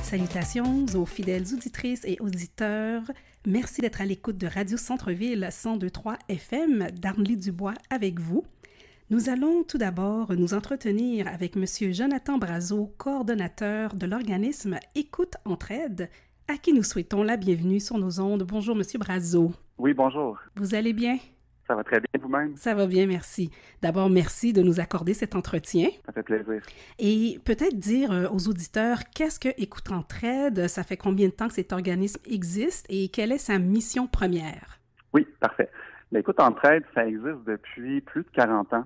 Salutations aux fidèles auditrices et auditeurs. Merci d'être à l'écoute de Radio Centre-Ville 102.3 FM d'Arnely Dubois avec vous. Nous allons tout d'abord nous entretenir avec M. Jonathan Brazeau, coordonnateur de l'organisme Écoute Entraide, à qui nous souhaitons la bienvenue sur nos ondes. Bonjour, M. Brazeau. Oui, bonjour. Vous allez bien? Ça va très bien vous-même? Ça va bien, merci. D'abord, merci de nous accorder cet entretien. Ça fait plaisir. Et peut-être dire aux auditeurs, qu'est-ce que Écoute Entraide? Ça fait combien de temps que cet organisme existe et quelle est sa mission première? Oui, parfait. Écoute Entraide, ça existe depuis plus de 40 ans.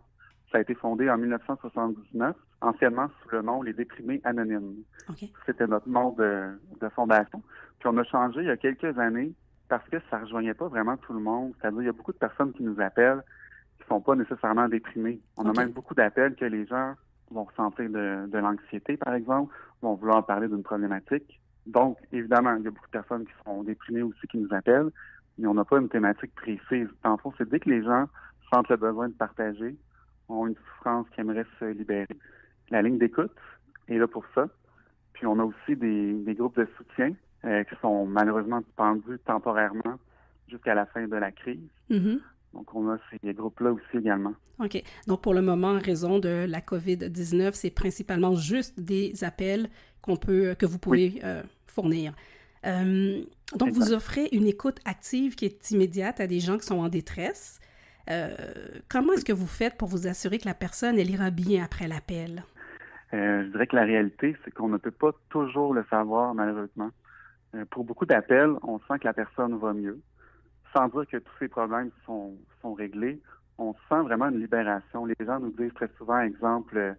Ça a été fondé en 1979, anciennement sous le nom Les Déprimés Anonymes. Okay. C'était notre nom de fondation. Puis on a changé il y a quelques années parce que ça ne rejoignait pas vraiment tout le monde. C'est-à-dire il y a beaucoup de personnes qui nous appellent qui ne sont pas nécessairement déprimées. On a même beaucoup d'appels que les gens vont ressentir de l'anxiété, par exemple, vont vouloir parler d'une problématique. Donc, évidemment, il y a beaucoup de personnes qui sont déprimées aussi qui nous appellent, mais on n'a pas une thématique précise. En fond, c'est dès que les gens sentent le besoin de partager, ont une souffrance qui aimerait se libérer. La ligne d'écoute est là pour ça. Puis on a aussi des groupes de soutien qui sont malheureusement suspendus temporairement jusqu'à la fin de la crise. Mm-hmm. Donc on a ces groupes-là aussi également. OK. Donc pour le moment, en raison de la COVID-19, c'est principalement juste des appels que vous pouvez fournir. Donc vous offrez une écoute active qui est immédiate à des gens qui sont en détresse. Comment est-ce que vous faites pour vous assurer que la personne, elle ira bien après l'appel? Je dirais que la réalité, c'est qu'on ne peut pas toujours le savoir, malheureusement. Pour beaucoup d'appels, on sent que la personne va mieux. Sans dire que tous ces problèmes sont réglés, on sent vraiment une libération. Les gens nous disent très souvent, exemple,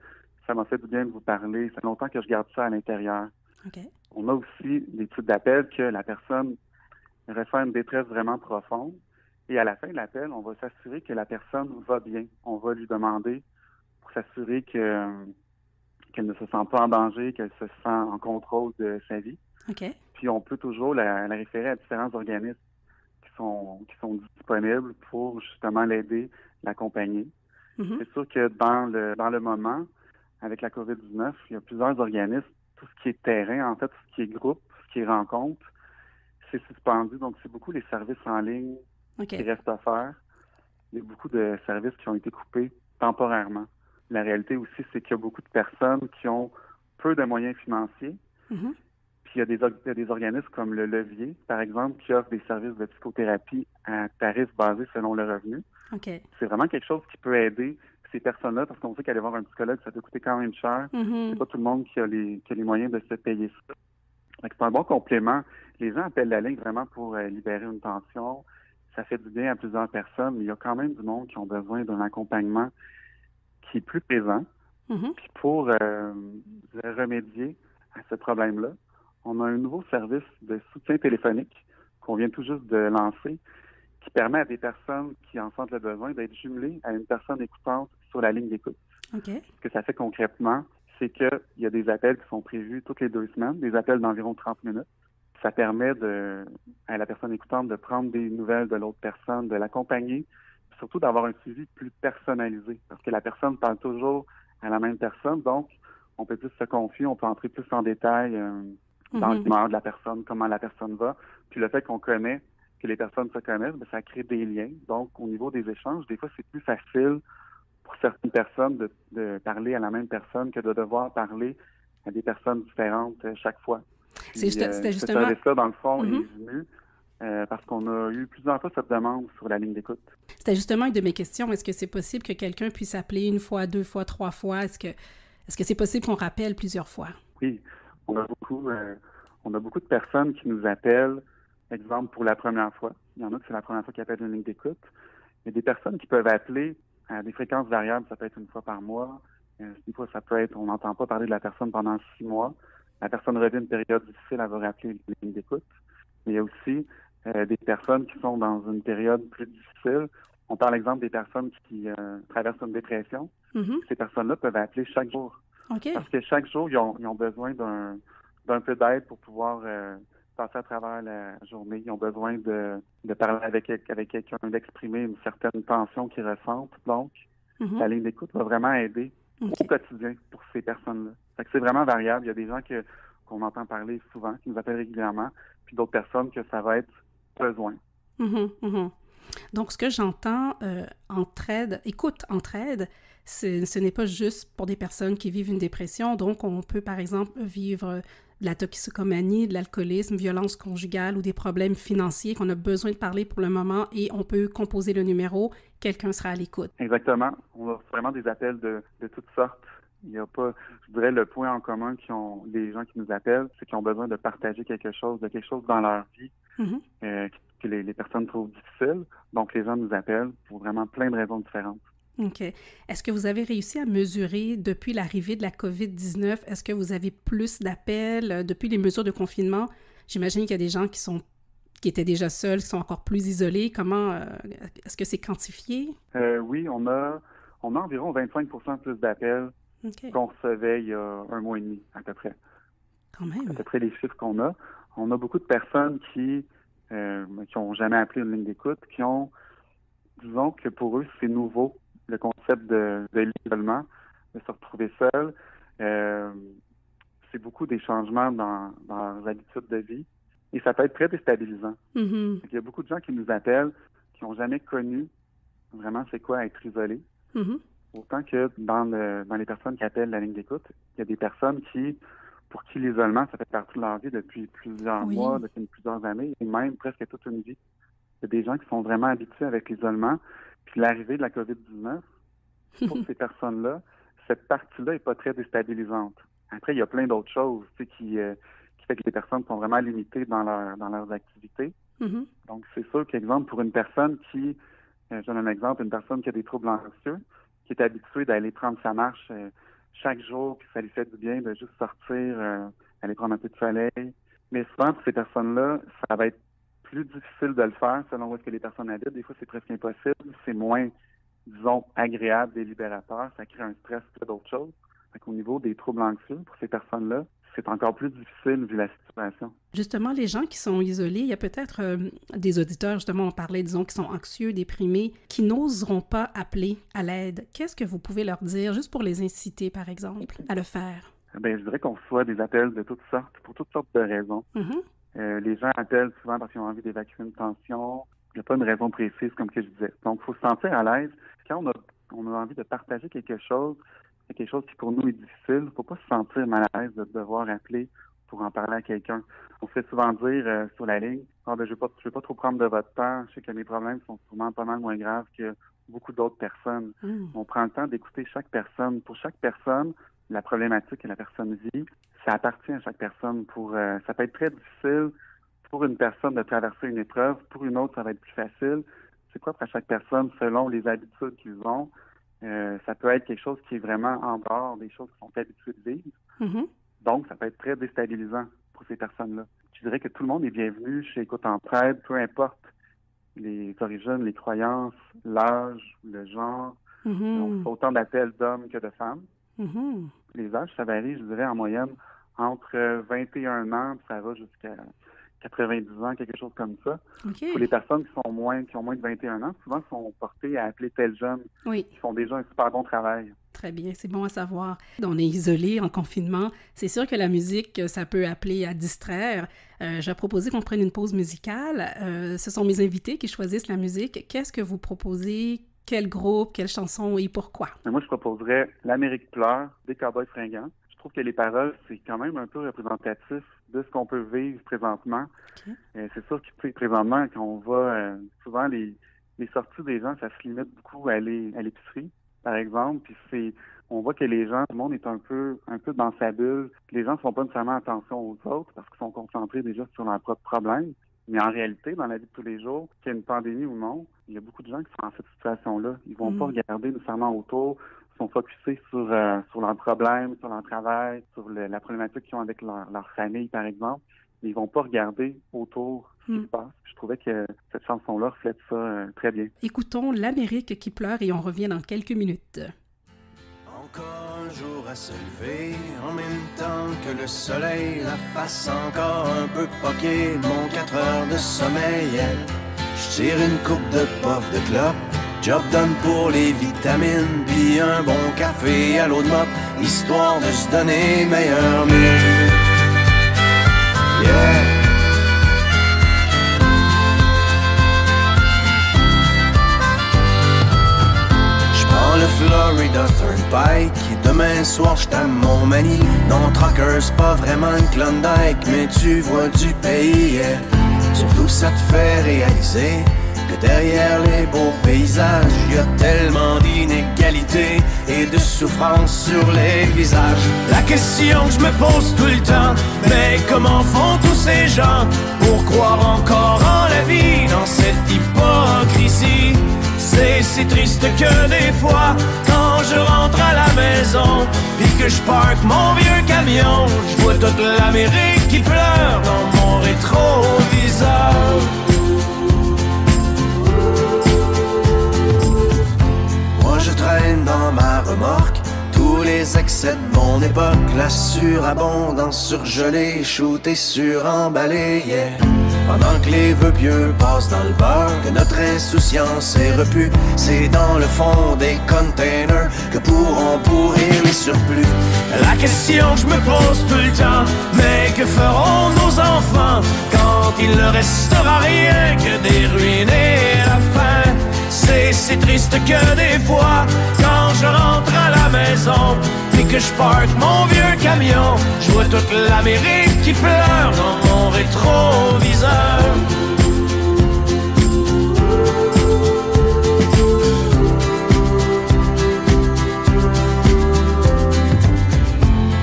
ça m'a fait du bien de vous parler, ça fait longtemps que je garde ça à l'intérieur. Okay. On a aussi des types d'appels que la personne ressent une détresse vraiment profonde. Et à la fin de l'appel, on va s'assurer que la personne va bien. On va lui demander pour s'assurer qu'elle ne se sent pas en danger, qu'elle se sent en contrôle de sa vie. Okay. Puis on peut toujours la référer à différents organismes qui sont disponibles pour justement l'aider, l'accompagner. Mm-hmm. C'est sûr que dans le moment, avec la COVID-19, il y a plusieurs organismes. Tout ce qui est terrain, en fait, tout ce qui est groupe, tout ce qui est rencontre, c'est suspendu. Donc, c'est beaucoup les services en ligne qui restent à faire. Il y a beaucoup de services qui ont été coupés temporairement. La réalité aussi, c'est qu'il y a beaucoup de personnes qui ont peu de moyens financiers. Mm-hmm. Puis il y a des organismes comme le Levier, par exemple, qui offrent des services de psychothérapie à tarifs basés selon le revenu. Okay. C'est vraiment quelque chose qui peut aider ces personnes-là, parce qu'on sait qu'aller voir un psychologue, ça peut coûter quand même cher. Mm-hmm. C'est pas tout le monde qui a les moyens de se payer ça. Donc, c'est un bon complément. Les gens appellent la ligne vraiment pour libérer une tension. Ça fait du bien à plusieurs personnes, mais il y a quand même du monde qui ont besoin d'un accompagnement qui est plus présent. Mm-hmm. Puis pour remédier à ce problème-là, on a un nouveau service de soutien téléphonique qu'on vient tout juste de lancer qui permet à des personnes qui en sentent le besoin d'être jumelées à une personne écoutante sur la ligne d'écoute. Okay. Ce que ça fait concrètement, c'est qu'il y a des appels qui sont prévus toutes les 2 semaines, des appels d'environ 30 minutes. Ça permet à la personne écoutante de prendre des nouvelles de l'autre personne, de l'accompagner, surtout d'avoir un suivi plus personnalisé, parce que la personne parle toujours à la même personne, donc on peut plus se confier, on peut entrer plus en détail dans l'humeur de la personne, comment la personne va. Puis le fait qu'on connaît, que les personnes se connaissent, bien, ça crée des liens. Donc, au niveau des échanges, des fois, c'est plus facile pour certaines personnes de parler à la même personne que de devoir parler à des personnes différentes chaque fois. Puis, c'était justement... Ce service-là, dans le fond, est venu parce qu'on a eu plusieurs fois cette demande sur la ligne d'écoute. C'était justement une de mes questions. Est-ce que c'est possible que quelqu'un puisse appeler 1 fois, 2 fois, 3 fois? Est-ce que c'est possible qu'on rappelle plusieurs fois? Oui, on a beaucoup de personnes qui nous appellent, exemple, pour la première fois. Il y en a que c'est la première fois qu'ils appellent une ligne d'écoute. Il y a des personnes qui peuvent appeler à des fréquences variables. Ça peut être 1 fois par mois. Des fois, ça peut être, on n'entend pas parler de la personne pendant 6 mois. La personne revient une période difficile, elle va rappeler une ligne d'écoute. Mais il y a aussi des personnes qui sont dans une période plus difficile. On parle, exemple, des personnes qui traversent une dépression. Mm-hmm. Ces personnes-là peuvent appeler chaque jour. Okay. Parce que chaque jour, ils ont besoin d'un peu d'aide pour pouvoir passer à travers la journée. Ils ont besoin de parler avec quelqu'un, d'exprimer une certaine tension qu'ils ressentent. Donc, la ligne d'écoute va vraiment aider au quotidien pour ces personnes-là. Fait que c'est vraiment variable. Il y a des gens que qu'on entend parler souvent, qui nous appellent régulièrement, puis d'autres personnes que ça va être besoin. Donc, ce que j'entends, entraide, ce n'est pas juste pour des personnes qui vivent une dépression. Donc, on peut, par exemple, vivre de la toxicomanie, de l'alcoolisme, violence conjugale ou des problèmes financiers qu'on a besoin de parler pour le moment et on peut composer le numéro, quelqu'un sera à l'écoute. Exactement. On a vraiment des appels de toutes sortes. Il n'y a pas, je dirais, le point en commun les gens qui nous appellent, c'est qu'ils ont besoin de partager quelque chose dans leur vie que les personnes trouvent difficile. Donc, les gens nous appellent pour vraiment plein de raisons différentes. OK. Est-ce que vous avez réussi à mesurer depuis l'arrivée de la COVID-19, est-ce que vous avez plus d'appels depuis les mesures de confinement? J'imagine qu'il y a des gens qui étaient déjà seuls, qui sont encore plus isolés. Comment, est-ce que c'est quantifié? Oui, on a environ 25% plus d'appels qu'on recevait il y a un mois et demi, à peu près. Quand même. À peu près les chiffres qu'on a. On a beaucoup de personnes qui n'ont jamais appelé une ligne d'écoute, qui ont, disons que pour eux, c'est nouveau, le concept de l'isolement, de se retrouver seul. C'est beaucoup des changements dans leurs habitudes de vie. Et ça peut être très déstabilisant. Il y a beaucoup de gens qui nous appellent, qui n'ont jamais connu vraiment c'est quoi être isolé. Autant que dans les personnes qui appellent la ligne d'écoute, il y a des personnes pour qui l'isolement, ça fait partie de leur vie depuis plusieurs mois, depuis plusieurs années, et même presque toute une vie. Il y a des gens qui sont vraiment habitués avec l'isolement. Puis l'arrivée de la COVID-19, pour ces personnes-là, cette partie-là n'est pas très déstabilisante. Après, il y a plein d'autres choses qui fait que les personnes sont vraiment limitées dans leurs activités. Donc, c'est sûr qu'exemple, pour une personne je donne un exemple, une personne qui a des troubles anxieux, qui est habituée d'aller prendre sa marche chaque jour, puis ça lui fait du bien de juste sortir, aller prendre un peu de soleil. Mais souvent, pour ces personnes-là, ça va être plus difficile de le faire selon où est-ce que les personnes habitent. Des fois, c'est presque impossible. C'est moins, disons, agréable et libérateur. Ça crée un stress que d'autres choses. Au niveau des troubles anxieux, pour ces personnes-là, c'est encore plus difficile vu la situation. Justement, les gens qui sont isolés, il y a peut-être des auditeurs, justement, on parlait, disons, qui sont anxieux, déprimés, qui n'oseront pas appeler à l'aide. Qu'est-ce que vous pouvez leur dire, juste pour les inciter, par exemple, à le faire? Bien, je dirais qu'on reçoit des appels de toutes sortes, pour toutes sortes de raisons. Les gens appellent souvent parce qu'ils ont envie d'évacuer une tension. Il n'y a pas une raison précise, comme que je disais. Donc, il faut se sentir à l'aise. Quand on a envie de partager quelque chose qui pour nous est difficile, il ne faut pas se sentir mal à l'aise de devoir appeler pour en parler à quelqu'un. On se fait souvent dire sur la ligne, je ne veux pas trop prendre de votre temps, je sais que mes problèmes sont souvent pas mal moins graves que beaucoup d'autres personnes. On prend le temps d'écouter chaque personne. Pour chaque personne, la problématique que la personne vit, ça appartient à chaque personne. Ça peut être très difficile pour une personne de traverser une épreuve, pour une autre, ça va être plus facile. C'est propre à chaque personne selon les habitudes qu'ils ont. Ça peut être quelque chose qui est vraiment en dehors des choses qu'ils sont habitués de vivre. Donc, ça peut être très déstabilisant pour ces personnes-là. Je dirais que tout le monde est bienvenu chez Écoute Entraide, peu importe les origines, les croyances, l'âge, le genre. On fait autant d'appels d'hommes que de femmes. Les âges, ça varie, je dirais, en moyenne, entre 21 ans, ça va jusqu'à 90 ans, quelque chose comme ça. Pour les personnes qui ont moins de 21 ans, souvent sont portées à appeler tel jeune qui font déjà un super bon travail. Très bien, c'est bon à savoir. On est isolé en confinement. C'est sûr que la musique, ça peut appeler à distraire. J'ai proposé qu'on prenne une pause musicale. Ce sont mes invités qui choisissent la musique. Qu'est-ce que vous proposez? Quel groupe, quelle chanson et pourquoi? Moi, je proposerais L'Amérique pleure des Cowboys fringants. Je trouve que les paroles, c'est quand même un peu représentatif de ce qu'on peut vivre présentement. C'est sûr que présentement, quand on va, souvent les sorties des gens, ça se limite beaucoup à aller à l'épicerie, par exemple. Puis on voit que les gens, tout le monde est un peu dans sa bulle. Puis les gens ne font pas nécessairement attention aux autres parce qu'ils sont concentrés déjà sur leurs propres problèmes. Mais en réalité, dans la vie de tous les jours, qu'il y ait une pandémie ou non, il y a beaucoup de gens qui sont dans cette situation-là. Ils vont pas regarder nécessairement autour, ils sont focusés sur leurs problèmes, sur leur travail, sur la problématique qu'ils ont avec leur famille, par exemple. Mais ils vont pas regarder autour ce qui se passe. Je trouvais que cette chanson-là reflète ça très bien. Écoutons L'Amérique qui pleure et on revient dans quelques minutes. Encore un jour à se lever, en même temps que le soleil, la face encore un peu poquée, mon 4 heures de sommeil. Je tire une coupe de puff de clope, job done pour les vitamines, puis un bon café à l'eau de mop, histoire de se donner meilleur mieux. yeah. J'prends le Florida Turnpike et demain soir j't'aime mon manie. Non, Trucker, c'est pas vraiment une Klondike, mais tu vois du pays, yeah. Surtout ça te fait réaliser que derrière les beaux paysages, y a tellement d'inégalités et de souffrance sur les visages. La question que je me pose tout le temps, mais comment font tous ces gens pour croire encore en la vie dans cette hypocrisie? C'est si triste que des fois, quand je rentre à la maison, puis que je parque mon vieux camion, je vois toute l'Amérique qui pleure dans mon rétroviseur. Moi je traîne dans ma remorque tous les excès de mon époque, la surabondance surgelée, shootée, suremballée, yeah. Pendant que les vœux pieux passent dans le beurre, que notre insouciance est repue, c'est dans le fond des containers que pourront pourrir les surplus. La question que je me pose tout le temps, mais que feront nos enfants quand il ne restera rien que des ruines et la faim? C'est si triste que des fois, quand je rentre à la maison et que je parque mon vieux camion, je vois toute l'Amérique qui pleure dans mon rétroviseur.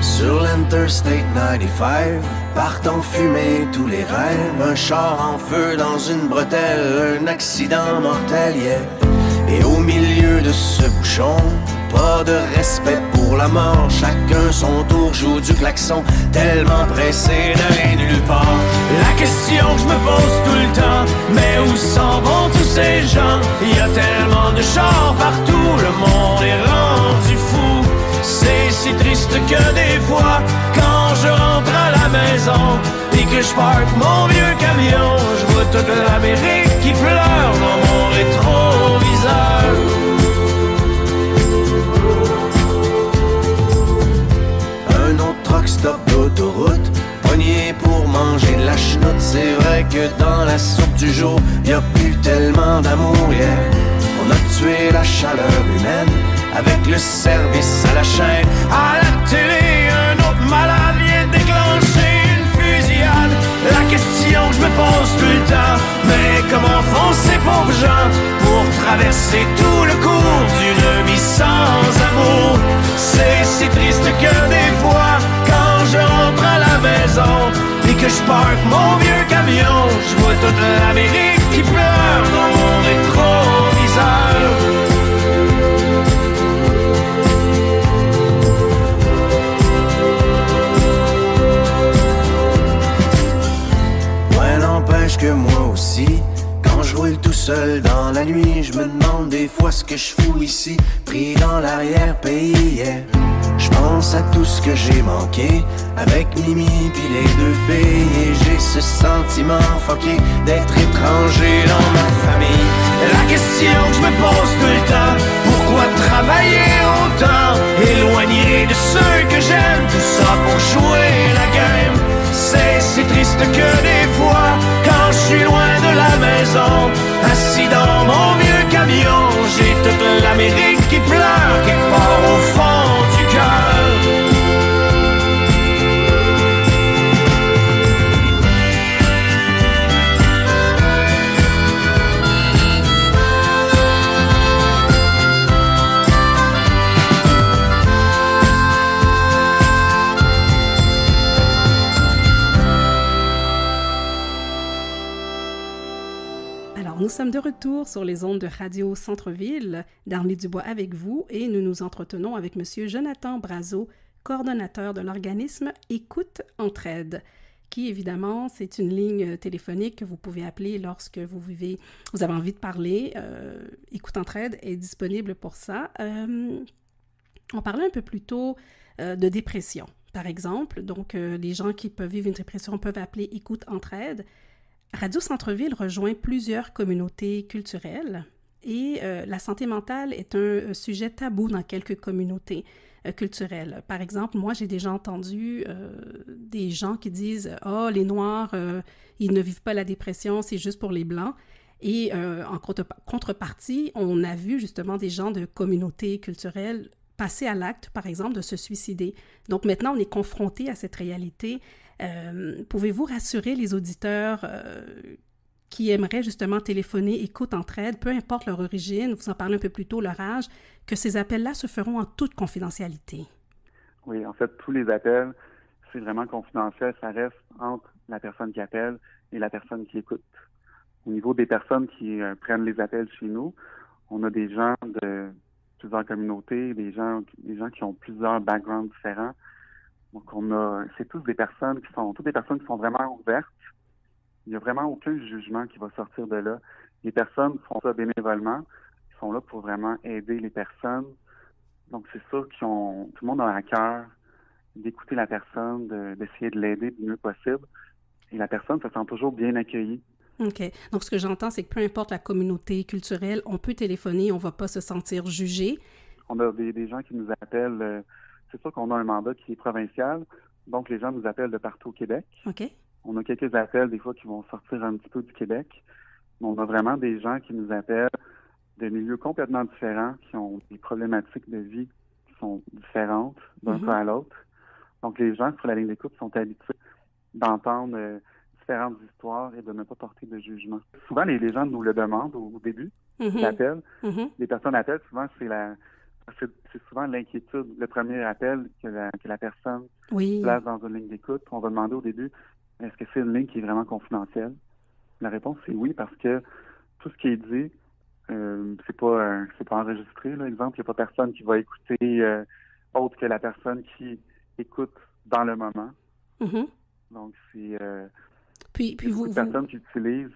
Sur l'Interstate 95, partent en fumée tous les rêves, un char en feu dans une bretelle, un accident mortel, yeah. Et au milieu de ce bouchon, pas de respect pour la mort, chacun son tour joue du klaxon, tellement pressé d'aller nulle part. La question que je me pose tout le temps, mais où s'en vont tous ces gens? Il y a tellement de chars partout, le monde est rendu fou. C'est si triste que des fois, quand je rentre à la maison et que je parque mon vieux camion, je vois toute l'Amérique qui pleure dans mon rétroviseur. Un autre truck stop d'autoroute, pogné pour manger de la chenoute. C'est vrai que dans la soupe du jour, y a plus tellement d'amour, yeah. On a tué la chaleur humaine avec le service à la chaîne. À la télé, un autre malade vient déclencher une fusillade. La question que je me pose tout le temps, mais comment font ces pauvres gens pour traverser tout le cours d'une vie sans amour? C'est si triste que des fois, quand je rentre à la maison et que je parque mon vieux camion, je vois toute l'Amérique qui pleure dans mon rétroviseur. Que moi aussi, quand je roule tout seul dans la nuit, je me demande des fois ce que je fous ici, pris dans l'arrière-pays, yeah. Je pense à tout ce que j'ai manqué avec Mimi pis les deux filles, et j'ai ce sentiment fucké d'être étranger dans ma famille. La question que je me pose tout le temps, pourquoi travailler autant, éloigné de ceux que j'aime, tout ça pour jouer la game? C'est si triste que des fois, quand je suis loin de la maison, assis dans mon vieux camion, j'ai toute l'Amérique qui pleure quelque part au fond du cœur. Nous sommes de retour sur les ondes de Radio Centre-Ville, Darnley Dubois avec vous, et nous nous entretenons avec M. Jonathan Brazeau, coordonnateur de l'organisme Écoute Entraide, qui évidemment, c'est une ligne téléphonique que vous pouvez appeler lorsque vous avez envie de parler. Écoute Entraide est disponible pour ça. On parlait un peu plus tôt de dépression, par exemple. Donc, les gens qui peuvent vivre une dépression peuvent appeler Écoute Entraide. Radio Centre-Ville rejoint plusieurs communautés culturelles et la santé mentale est un sujet tabou dans quelques communautés culturelles. Par exemple, moi, j'ai déjà entendu des gens qui disent « Ah, les Noirs, ils ne vivent pas la dépression, c'est juste pour les Blancs ». Et en contrepartie, on a vu justement des gens de communautés culturelles passer à l'acte, par exemple, de se suicider. Donc maintenant, on est confronté à cette réalité. Pouvez-vous rassurer les auditeurs qui aimeraient justement téléphoner Écoute Entraide, peu importe leur origine, vous en parlez un peu plus tôt, leur âge, que ces appels-là se feront en toute confidentialité? Oui, en fait, tous les appels, c'est vraiment confidentiel. Ça reste entre la personne qui appelle et la personne qui écoute. Au niveau des personnes qui prennent les appels chez nous, on a des gens de plusieurs communautés, des gens qui ont plusieurs backgrounds différents. Donc, c'est toutes des personnes qui sont vraiment ouvertes. Il n'y a vraiment aucun jugement qui va sortir de là. Les personnes font ça bénévolement. Ils sont là pour vraiment aider les personnes. Donc, c'est sûr tout le monde a à cœur d'écouter la personne, d'essayer de l'aider du mieux possible. Et la personne se sent toujours bien accueillie. OK. Donc, ce que j'entends, c'est que peu importe la communauté culturelle, on peut téléphoner, on ne va pas se sentir jugé. On a des gens qui nous appellent. C'est sûr qu'on a un mandat qui est provincial. Donc, les gens nous appellent de partout au Québec. OK. On a quelques appels, des fois, qui vont sortir un petit peu du Québec. Mais on a vraiment des gens qui nous appellent de milieux complètement différents, qui ont des problématiques de vie qui sont différentes d'un cas à l'autre. Donc, les gens sur la ligne d'écoute sont habitués d'entendre différentes histoires et de ne pas porter de jugement. Souvent, les gens nous le demandent au début de l'appel. Les personnes appellent, souvent, c'est souvent l'inquiétude. Le premier appel que la personne place dans une ligne d'écoute, on va demander au début, est-ce que c'est une ligne qui est vraiment confidentielle? La réponse, c'est oui, parce que tout ce qui est dit, c'est pas enregistré. Là. Exemple, il n'y a pas personne qui va écouter autre que la personne qui écoute dans le moment. Donc, c'est beaucoup de personnes qui utilisent,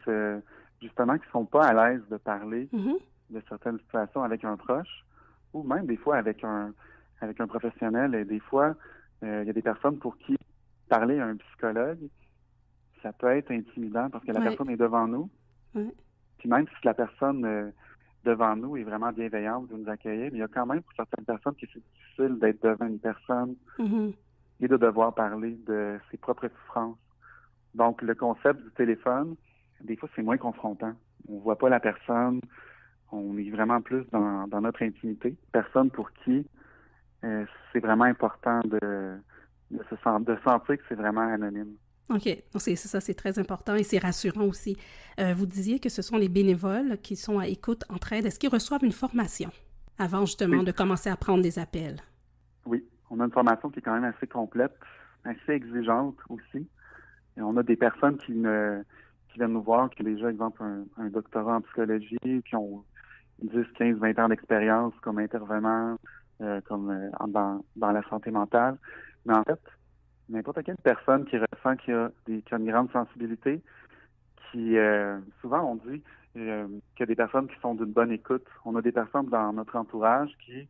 justement, qui sont pas à l'aise de parler de certaines situations avec un proche ou même des fois avec un professionnel. Et des fois, il y a des personnes pour qui parler à un psychologue, ça peut être intimidant parce que la personne est devant nous. Puis même si la personne devant nous est vraiment bienveillante de nous accueillir, mais il y a quand même pour certaines personnes qui c'est difficile d'être devant une personne et de devoir parler de ses propres souffrances. Donc, le concept du téléphone, des fois, c'est moins confrontant. On voit pas la personne, on est vraiment plus dans notre intimité. Personne pour qui c'est vraiment important de sentir que c'est vraiment anonyme. OK. Donc, c'est ça, c'est très important et c'est rassurant aussi. Vous disiez que ce sont les bénévoles qui sont à Écoute Entraide. Est-ce qu'ils reçoivent une formation avant, justement, de commencer à prendre des appels? Oui. On a une formation qui est quand même assez complète, assez exigeante aussi. Et on a des personnes qui viennent nous voir, qui ont déjà, exemple, un doctorat en psychologie, qui ont 10, 15, 20 ans d'expérience comme intervenants, dans la santé mentale. Mais en fait, n'importe quelle personne qui ressent qu'il y a une grande sensibilité, souvent on dit qu'il y a des personnes qui sont d'une bonne écoute. On a des personnes dans notre entourage qui,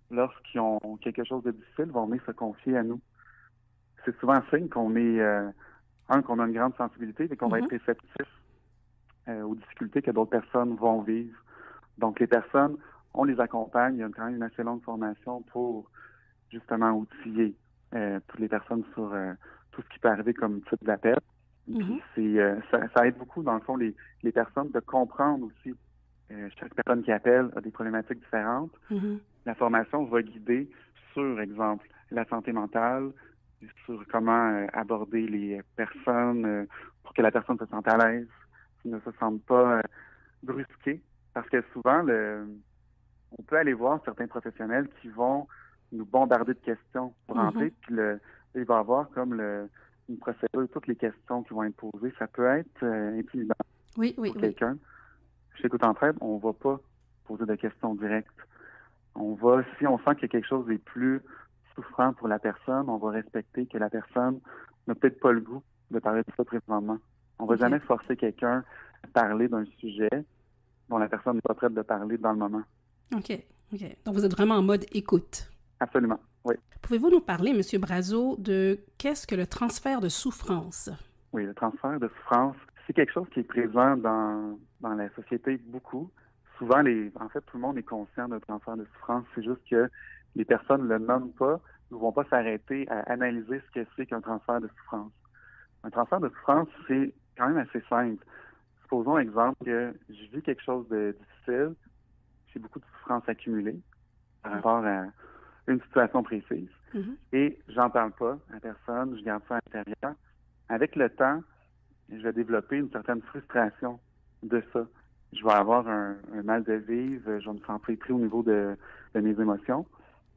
lorsqu'ils ont quelque chose de difficile, vont venir se confier à nous. C'est souvent un signe qu'on est, qu'on a une grande sensibilité et qu'on va être réceptif aux difficultés que d'autres personnes vont vivre. Donc, les personnes, on les accompagne. Il y a quand même une assez longue formation pour, justement, outiller toutes les personnes sur tout ce qui peut arriver comme type d'appel. Puis ça aide beaucoup, dans le fond, les personnes de comprendre aussi. Chaque personne qui appelle a des problématiques différentes. La formation va guider sur, exemple, la santé mentale, sur comment aborder les personnes pour que la personne se sente à l'aise, qu'ils ne se sentent pas brusqués. Parce que souvent, on peut aller voir certains professionnels qui vont nous bombarder de questions pour entrer, puis il va y avoir comme une procédure, toutes les questions qui vont être posées. Ça peut être intimidant pour quelqu'un. Chez Écoute Entraide, on ne va pas poser de questions directes. Si on sent qu'il y a quelque chose de plus souffrant pour la personne, on va respecter que la personne n'a peut-être pas le goût de parler de ça présentement. On ne va jamais forcer quelqu'un à parler d'un sujet dont la personne n'est pas prête de parler dans le moment. OK. Donc, vous êtes vraiment en mode écoute. Absolument, oui. Pouvez-vous nous parler, M. Brazeau, de qu'est-ce que le transfert de souffrance? Oui, le transfert de souffrance, c'est quelque chose qui est présent dans la société beaucoup. souvent, en fait, tout le monde est conscient d'un transfert de souffrance. C'est juste que les personnes ne le nomment pas, ne vont pas s'arrêter à analyser ce que c'est qu'un transfert de souffrance. Un transfert de souffrance, c'est quand même assez simple. Supposons, exemple, que je vis quelque chose de difficile, j'ai beaucoup de souffrance accumulée par rapport à une situation précise, et j'en parle pas à personne, je garde ça à l'intérieur. Avec le temps, je vais développer une certaine frustration de ça. Je vais avoir un mal de vivre, je vais me sentir pris au niveau de mes émotions.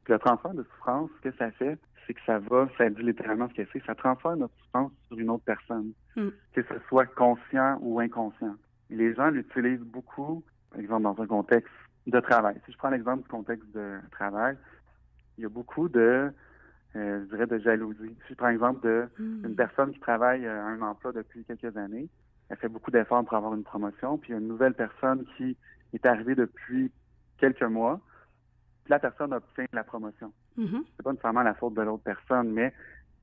Puis le transfert de souffrance, ce que ça fait, c'est que ça dit littéralement ce que c'est, ça transfère notre souffrance sur une autre personne, que ce soit conscient ou inconscient. Et les gens l'utilisent beaucoup, par exemple, dans un contexte de travail. Si je prends l'exemple du contexte de travail, il y a beaucoup de, je dirais, de jalousie. Si je prends l'exemple d'une personne qui travaille à un emploi depuis quelques années, elle fait beaucoup d'efforts pour avoir une promotion, puis il y a une nouvelle personne qui est arrivée depuis quelques mois, puis la personne obtient la promotion. C'est pas nécessairement la faute de l'autre personne, mais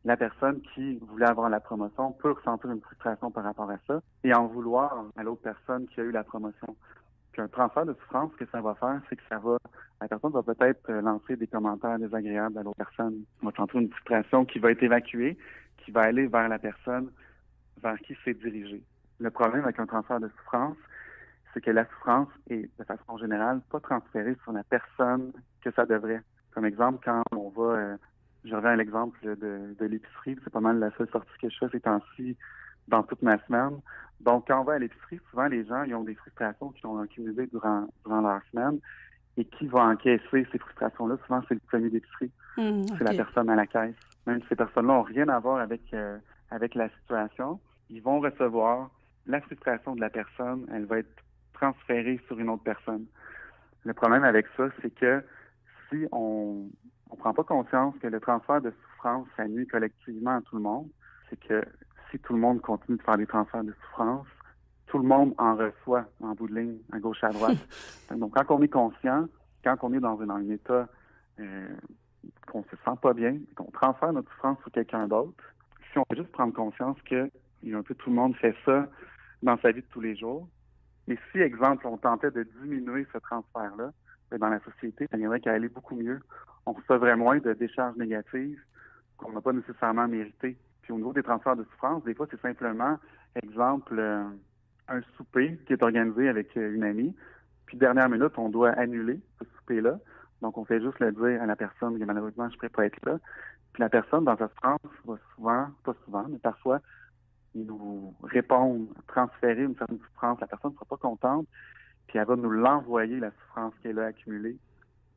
la personne qui voulait avoir la promotion peut ressentir une frustration par rapport à ça et en vouloir à l'autre personne qui a eu la promotion. Puis un transfert de souffrance, ce que ça va faire, c'est que la personne va peut-être lancer des commentaires désagréables à l'autre personne. On va sentir une frustration qui va être évacuée, qui va aller vers la personne vers qui c'est dirigé. Le problème avec un transfert de souffrance, c'est que la souffrance est, de façon générale, pas transférée sur la personne que ça devrait. Comme exemple, quand on va, je reviens à l'exemple de l'épicerie, c'est pas mal la seule sortie que je fais ces temps-ci dans toute ma semaine. Donc, quand on va à l'épicerie, souvent les gens ils ont des frustrations qui ont accumulé durant leur semaine et qui va encaisser ces frustrations-là. Souvent, c'est le premier d'épicerie. C'est la personne à la caisse. Même si ces personnes-là n'ont rien à voir avec la situation, ils vont recevoir la frustration de la personne, elle va être transférée sur une autre personne. Le problème avec ça, c'est que si on prend pas conscience que le transfert de souffrance, ça nuit collectivement à tout le monde, c'est que si tout le monde continue de faire des transferts de souffrance, tout le monde en reçoit en bout de ligne, à gauche, à droite. Donc, quand on est conscient, quand on est dans un état qu'on se sent pas bien, qu'on transfère notre souffrance sur quelqu'un d'autre, si on peut juste prendre conscience que un peu tout le monde fait ça dans sa vie de tous les jours, mais si, exemple, on tentait de diminuer ce transfert-là, dans la société, ça viendrait qu'à aller beaucoup mieux. On recevrait moins de décharges négatives qu'on n'a pas nécessairement méritées. Puis au niveau des transferts de souffrance, des fois, c'est simplement, exemple, un souper qui est organisé avec une amie, puis dernière minute, on doit annuler ce souper-là. Donc, on fait juste le dire à la personne que malheureusement, je ne pourrais pas être là. Puis la personne, dans sa souffrance, va souvent, pas souvent, mais parfois, nous répondre, transférer une certaine souffrance. La personne ne sera pas contente, puis elle va nous l'envoyer, la souffrance qu'elle a accumulée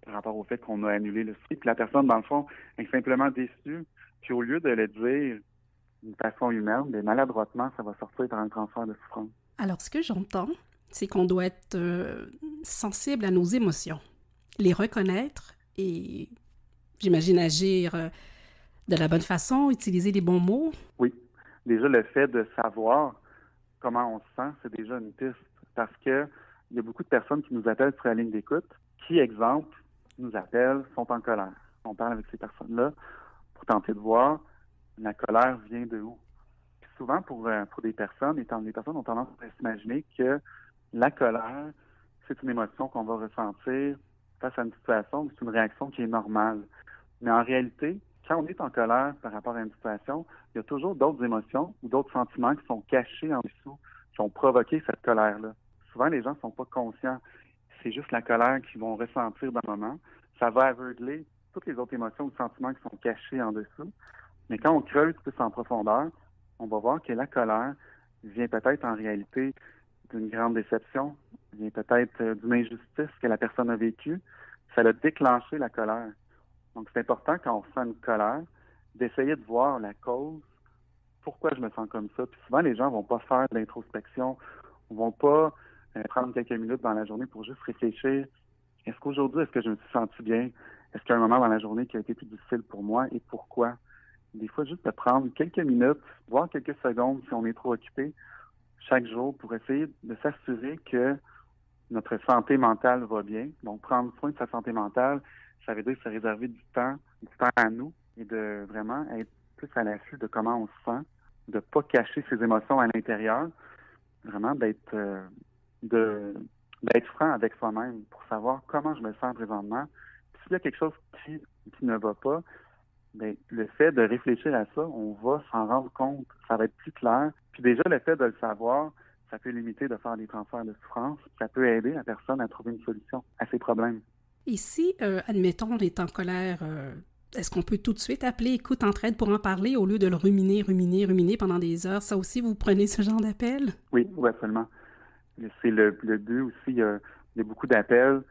par rapport au fait qu'on a annulé le souper. Puis la personne, dans le fond, est simplement déçue. Puis au lieu de le dire d'une façon humaine, mais maladroitement, ça va sortir par un transfert de souffrance. Alors, ce que j'entends, c'est qu'on doit être sensible à nos émotions, les reconnaître et, j'imagine, agir de la bonne façon, utiliser les bons mots. Oui. Déjà, le fait de savoir comment on se sent, c'est déjà une piste. Parce que il y a beaucoup de personnes qui nous appellent sur la ligne d'écoute, qui, exemple, nous appellent, sont en colère. On parle avec ces personnes-là pour tenter de voir la colère vient de où. Puis souvent, pour des personnes, les personnes ont tendance à s'imaginer que la colère, c'est une émotion qu'on va ressentir face à une situation, c'est une réaction qui est normale. Mais en réalité, quand on est en colère par rapport à une situation, il y a toujours d'autres émotions ou d'autres sentiments qui sont cachés en dessous, qui ont provoqué cette colère-là. Souvent, les gens ne sont pas conscients. C'est juste la colère qu'ils vont ressentir dans le moment. Ça va aveugler toutes les autres émotions ou sentiments qui sont cachés en dessous. Mais quand on creuse plus en profondeur, on va voir que la colère vient peut-être en réalité d'une grande déception, vient peut-être d'une injustice que la personne a vécue. Ça a déclenché la colère. Donc, c'est important quand on sent une colère, d'essayer de voir la cause, pourquoi je me sens comme ça. Puis souvent, les gens vont pas faire de l'introspection, vont pas prendre quelques minutes dans la journée pour juste réfléchir. Est-ce que je me suis senti bien? Est-ce qu'il y a un moment dans la journée qui a été plus difficile pour moi et pourquoi? Des fois, juste de prendre quelques minutes, voire quelques secondes si on est trop occupé chaque jour pour essayer de s'assurer que notre santé mentale va bien. Donc, prendre soin de sa santé mentale, ça veut dire se réserver du temps à nous et de vraiment être plus à l'affût de comment on se sent, de pas cacher ses émotions à l'intérieur, vraiment d'être de d'être franc avec soi-même pour savoir comment je me sens présentement. Puis s'il y a quelque chose qui ne va pas, bien, le fait de réfléchir à ça, on va s'en rendre compte, ça va être plus clair. Puis déjà, le fait de le savoir, ça peut limiter de faire des transferts de souffrance. Ça peut aider la personne à trouver une solution à ses problèmes. Et si, admettons, on est en colère, est-ce qu'on peut tout de suite appeler Écoute Entraide pour en parler au lieu de le ruminer pendant des heures? Ça aussi, vous prenez ce genre d'appel? Oui, absolument. C'est le but aussi. Il y a beaucoup d'appels,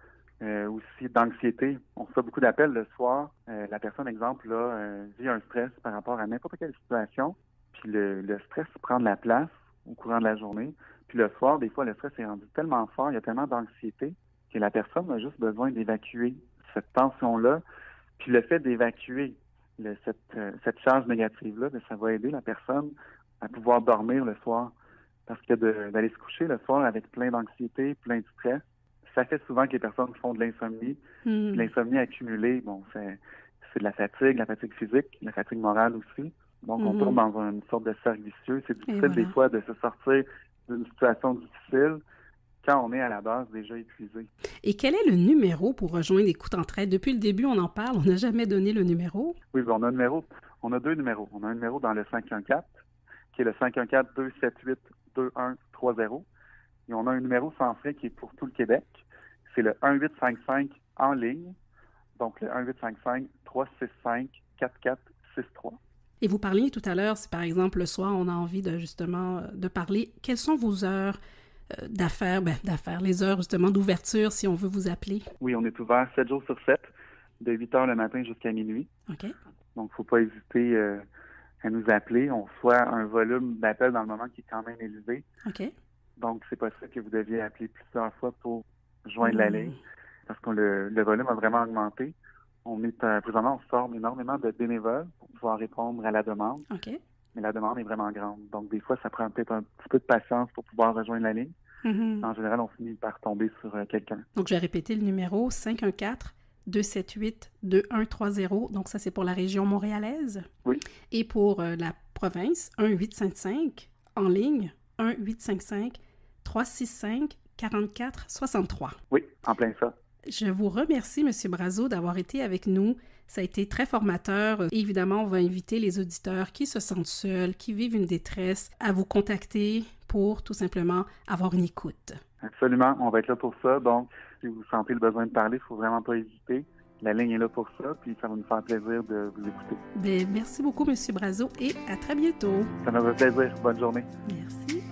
aussi d'anxiété. On reçoit beaucoup d'appels le soir. La personne, exemple, là, vit un stress par rapport à n'importe quelle situation. Puis le stress prend de la place au courant de la journée. Puis le soir, des fois, le stress est rendu tellement fort, il y a tellement d'anxiété que la personne a juste besoin d'évacuer cette tension-là. Puis le fait d'évacuer cette charge négative-là, ça va aider la personne à pouvoir dormir le soir. Parce que d'aller se coucher le soir avec plein d'anxiété, plein de stress, ça fait souvent que les personnes font de l'insomnie. L'insomnie accumulée, bon, c'est de la fatigue physique, la fatigue morale aussi. Donc, on tombe dans une sorte de cercle vicieux. C'est difficile des fois de se sortir d'une situation difficile quand on est à la base déjà épuisé. Et quel est le numéro pour rejoindre Écoute Entraide? Depuis le début, on en parle, on n'a jamais donné le numéro. Oui, on a un numéro. On a deux numéros. On a un numéro dans le 514, qui est le 514-278-2130. Et on a un numéro sans frais qui est pour tout le Québec. C'est le 1855 en ligne. Donc, le 1855-365-4463. Et vous parliez tout à l'heure, si par exemple le soir, on a envie de parler, quelles sont vos heures d'affaires, les heures justement d'ouverture si on veut vous appeler? Oui, on est ouvert 7 jours sur 7, de 8 heures le matin jusqu'à minuit. OK. Donc, il ne faut pas hésiter à nous appeler. On reçoit un volume d'appels dans le moment qui est quand même élevé. OK. Donc, c'est possible que vous deviez appeler plusieurs fois pour joindre la ligne parce que le volume a vraiment augmenté. Présentement, on forme énormément de bénévoles pour pouvoir répondre à la demande. OK. Mais la demande est vraiment grande. Donc, des fois, ça prend peut-être un petit peu de patience pour pouvoir rejoindre la ligne. En général, on finit par tomber sur quelqu'un. Donc, je vais répéter le numéro 514-278-2130. Donc, ça, c'est pour la région montréalaise. Oui. Et pour la province, 1-855 en ligne, 1-855-365-4463. Oui, en plein ça. Je vous remercie, M. Brazeau, d'avoir été avec nous. Ça a été très formateur. Évidemment, on va inviter les auditeurs qui se sentent seuls, qui vivent une détresse, à vous contacter pour tout simplement avoir une écoute. Absolument, on va être là pour ça. Donc, si vous sentez le besoin de parler, il ne faut vraiment pas hésiter. La ligne est là pour ça, puis ça va nous faire plaisir de vous écouter. Bien, merci beaucoup, M. Brazeau, et à très bientôt. Ça m'a fait plaisir. Bonne journée. Merci.